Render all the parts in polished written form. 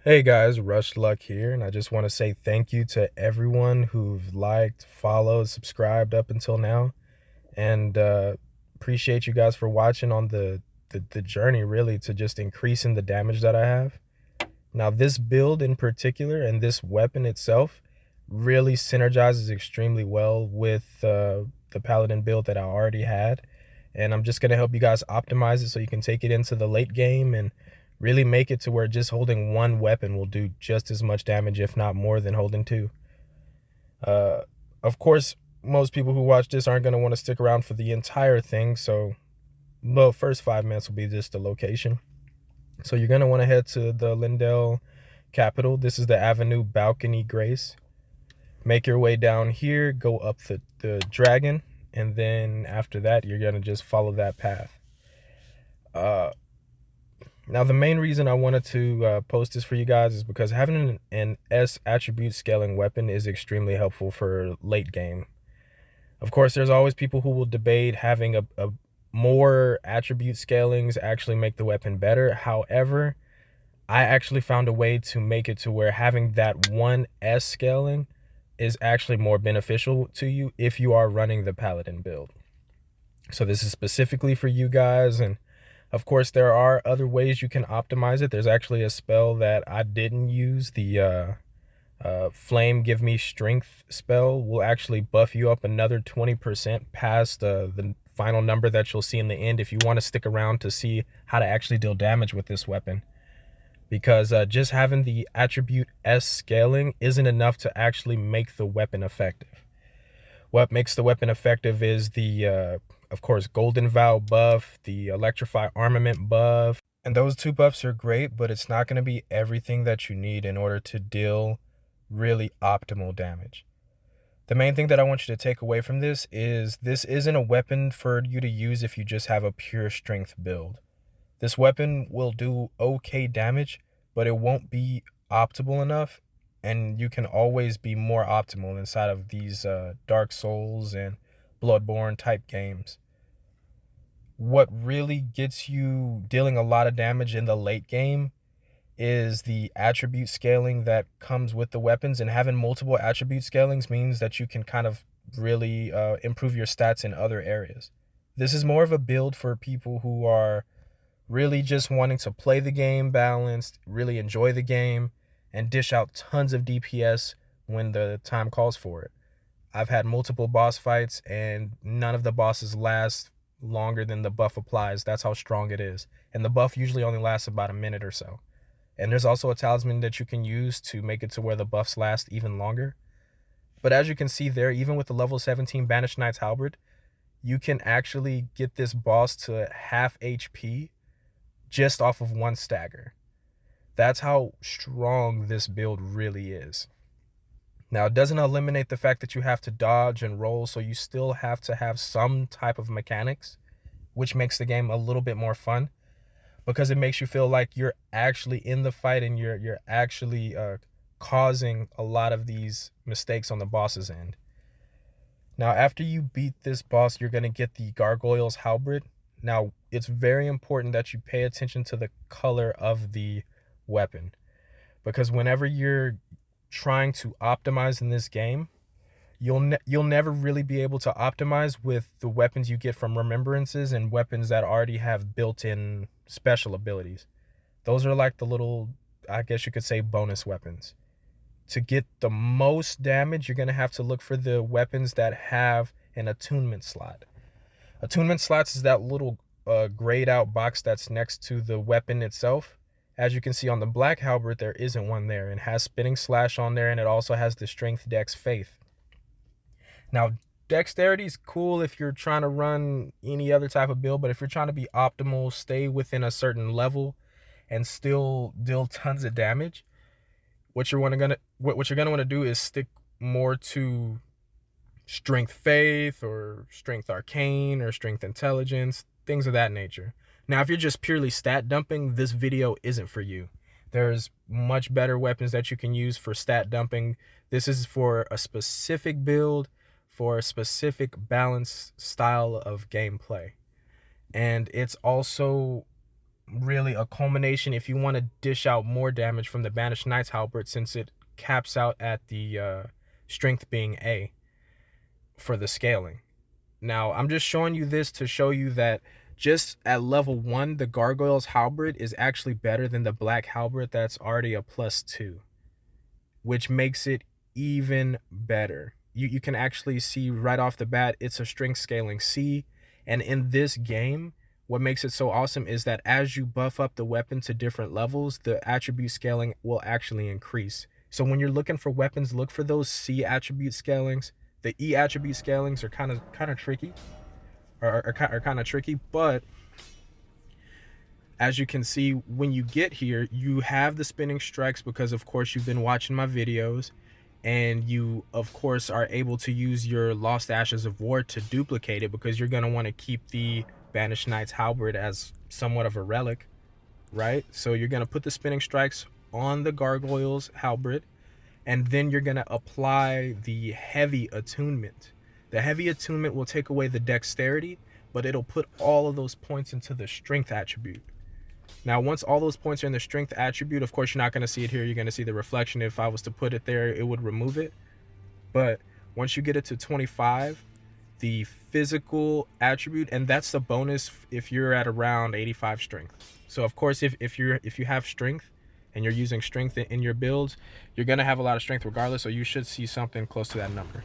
Hey guys, Rush Luck here, and I just want to say thank you to everyone who've liked, followed, subscribed up until now, and appreciate you guys for watching on the journey really to just increasing the damage that I have. Now, this build in particular and this weapon itself really synergizes extremely well with the Paladin build that I already had, and I'm just gonna help you guys optimize it so you can take it into the late game and really make it to where just holding one weapon will do just as much damage, if not more, than holding two. Uh, of course, most people who watch this aren't going to want to stick around for the entire thing, so the first 5 minutes will be just the location. So you're going to want to head to the Lindell Capitol. This is the Avenue Balcony Grace. Make your way down here, go up the dragon, and then after that, you're going to just follow that path. Uh, Now, the main reason I wanted to post this for you guys is because having an S attribute scaling weapon is extremely helpful for late game. Of course, there's always people who will debate having a more attribute scalings actually make the weapon better. However, I actually found a way to make it to where having that one S scaling is actually more beneficial to you if you are running the Paladin build. So this is specifically for you guys, and of course, there are other ways you can optimize it. There's actually a spell that I didn't use. The Flame Give Me Strength spell will actually buff you up another 20% past the final number that you'll see in the end if you want to stick around to see how to actually deal damage with this weapon. Because just having the attribute S scaling isn't enough to actually make the weapon effective. What makes the weapon effective is the, of course, Golden Vow buff, the Electrify Armament buff. And those two buffs are great, but it's not going to be everything that you need in order to deal really optimal damage. The main thing that I want you to take away from this isn't a weapon for you to use if you just have a pure strength build. This weapon will do okay damage, but it won't be optimal enough, and you can always be more optimal inside of these Dark Souls and Bloodborne type games. What really gets you dealing a lot of damage in the late game is the attribute scaling that comes with the weapons, and having multiple attribute scalings means that you can kind of really improve your stats in other areas. This is more of a build for people who are really just wanting to play the game balanced, really enjoy the game, and dish out tons of DPS when the time calls for it. I've had multiple boss fights, and none of the bosses last longer than the buff applies. That's how strong it is. And the buff usually only lasts about a minute or so. And there's also a talisman that you can use to make it to where the buffs last even longer. But as you can see there, even with the level 17 Banished Knight's Halberd, you can actually get this boss to half HP just off of one stagger. That's how strong this build really is. Now, it doesn't eliminate the fact that you have to dodge and roll, so you still have to have some type of mechanics, which makes the game a little bit more fun because it makes you feel like you're actually in the fight and you're actually causing a lot of these mistakes on the boss's end. Now, after you beat this boss, you're going to get the Gargoyle's Halberd. Now, it's very important that you pay attention to the color of the weapon, because whenever you're trying to optimize in this game, you'll never really be able to optimize with the weapons you get from remembrances and weapons that already have built-in special abilities. Those are like the little, I guess you could say, bonus weapons. To get the most damage, you're going to have to look for the weapons that have an attunement slot. Attunement slots is that little grayed out box that's next to the weapon itself. As you can see on the Black Halberd, there isn't one there. It has Spinning Slash on there, and it also has the Strength, Dex, Faith. Now, Dexterity is cool if you're trying to run any other type of build, but if you're trying to be optimal, stay within a certain level, and still deal tons of damage, what you're gonna want to do is stick more to Strength Faith or Strength Arcane or Strength Intelligence, things of that nature. Now, if you're just purely stat dumping, this video isn't for you. There's much better weapons that you can use for stat dumping. This is for a specific build, for a specific balanced style of gameplay. And it's also really a culmination if you want to dish out more damage from the Banished Knight's Halberd, since it caps out at the strength being A for the scaling. Now, I'm just showing you this to show you that just at level 1, the Gargoyle's Halberd is actually better than the Black Halberd that's already a +2, which makes it even better. You can actually see right off the bat, it's a strength scaling C, and in this game, what makes it so awesome is that as you buff up the weapon to different levels, the attribute scaling will actually increase. So when you're looking for weapons, look for those C attribute scalings. The E attribute scalings are kind of tricky, are kind of tricky, but as you can see, when you get here, you have the spinning strikes because of course you've been watching my videos, and you of course are able to use your Lost Ashes of War to duplicate it, because you're going to want to keep the Banished Knight's Halberd as somewhat of a relic, right? So you're going to put the spinning strikes on the Gargoyle's Halberd, and then you're going to apply the heavy attunement. The heavy attunement will take away the dexterity, but it'll put all of those points into the strength attribute. Now, once all those points are in the strength attribute, of course, you're not going to see it here. You're going to see the reflection. If I was to put it there, it would remove it. But once you get it to 25, the physical attribute, and that's the bonus if you're at around 85 strength. So, of course, if you have strength and you're using strength in your builds, you're going to have a lot of strength regardless. So you should see something close to that number.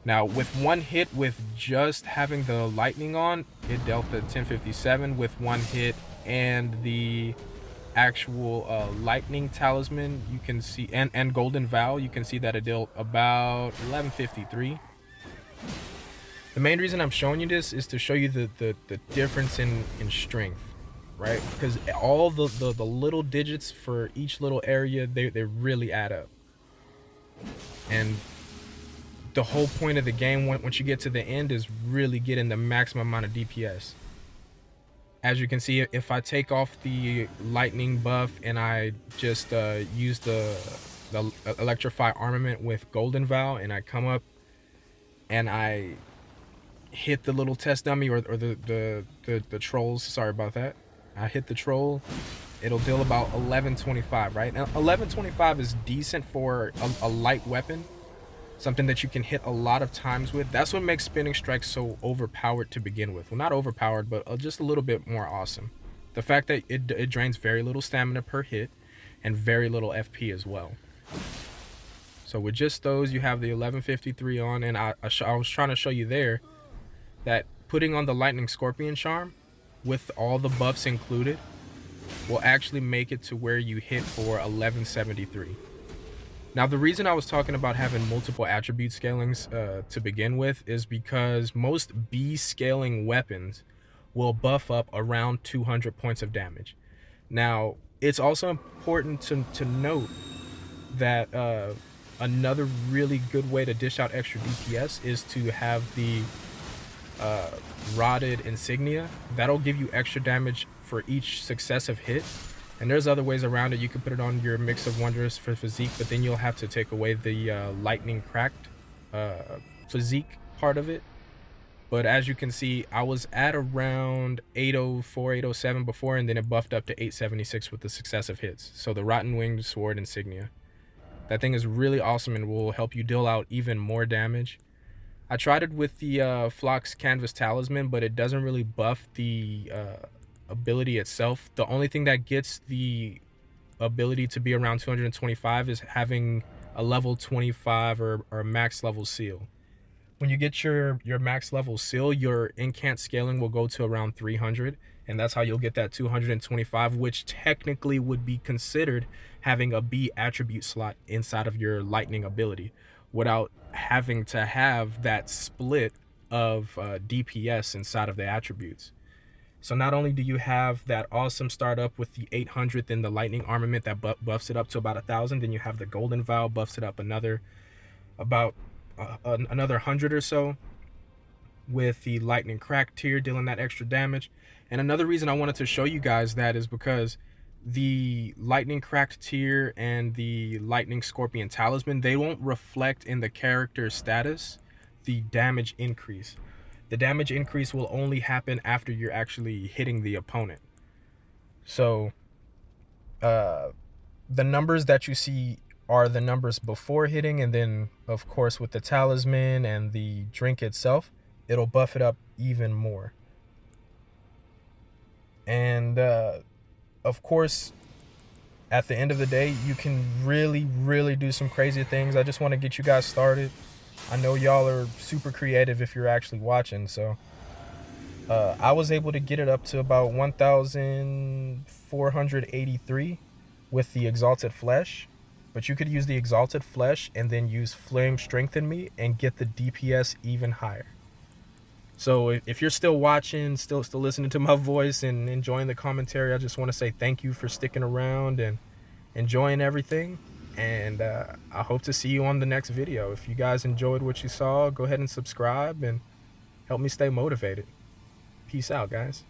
Now, with one hit, with just having the lightning on, it dealt the 1057 with one hit, and the actual lightning talisman, you can see, and golden vow, you can see that it dealt about 1153. The main reason I'm showing you this is to show you the difference in strength, right? Because all the little digits for each little area, they really add up. And the whole point of the game, once you get to the end, is really getting the maximum amount of DPS. As you can see, if I take off the lightning buff and I just use the electrify armament with golden vow, and I come up and I hit the little test dummy or the trolls, sorry about that, I hit the troll, it'll deal about 1125, right? Now 1125 is decent for a light weapon, something that you can hit a lot of times with. That's what makes spinning strikes so overpowered to begin with. Well, not overpowered, but just a little bit more awesome. The fact that it drains very little stamina per hit and very little FP as well. So with just those, you have the 1153 on, and I was trying to show you there that putting on the Lightning Scorpion Charm with all the buffs included will actually make it to where you hit for 1173. Now, the reason I was talking about having multiple attribute scalings to begin with is because most B scaling weapons will buff up around 200 points of damage. Now, it's also important to note that another really good way to dish out extra DPS is to have the rotted insignia. That'll give you extra damage for each successive hit. And there's other ways around it. You can put it on your Mix of Wonders for physique, but then you'll have to take away the lightning cracked physique part of it. But as you can see, I was at around 804, 807 before, and then it buffed up to 876 with the successive hits. So the Rotten Winged Sword insignia, that thing is really awesome and will help you deal out even more damage. I tried it with the Phlox Canvas Talisman, but it doesn't really buff the ability itself. The only thing that gets the ability to be around 225 is having a level 25 or max level seal. When you get your max level seal, your incant scaling will go to around 300, and that's how you'll get that 225, which technically would be considered having a B attribute slot inside of your lightning ability without having to have that split of DPS inside of the attributes. So not only do you have that awesome startup with the 800th in the lightning armament that buffs it up to about 1,000, then you have the golden vow buffs it up another 100 or so, with the lightning crack tier dealing that extra damage. And another reason I wanted to show you guys that is because the lightning cracked tier and the lightning scorpion talisman, they won't reflect in the character status the damage increase. The damage increase will only happen after you're actually hitting the opponent. So the numbers that you see are the numbers before hitting, and then of course with the talisman and the drink itself, it'll buff it up even more. And of course, at the end of the day, you can really do some crazy things. I just want to get you guys started. I know y'all are super creative if you're actually watching, so I was able to get it up to about 1483 with the Exalted Flesh, but you could use the Exalted Flesh and then use Flame Strengthen Me and get the DPS even higher. So if you're still watching, still listening to my voice and enjoying the commentary, I just want to say thank you for sticking around and enjoying everything. And I hope to see you on the next video. If you guys enjoyed what you saw, go ahead and subscribe and help me stay motivated. Peace out, guys.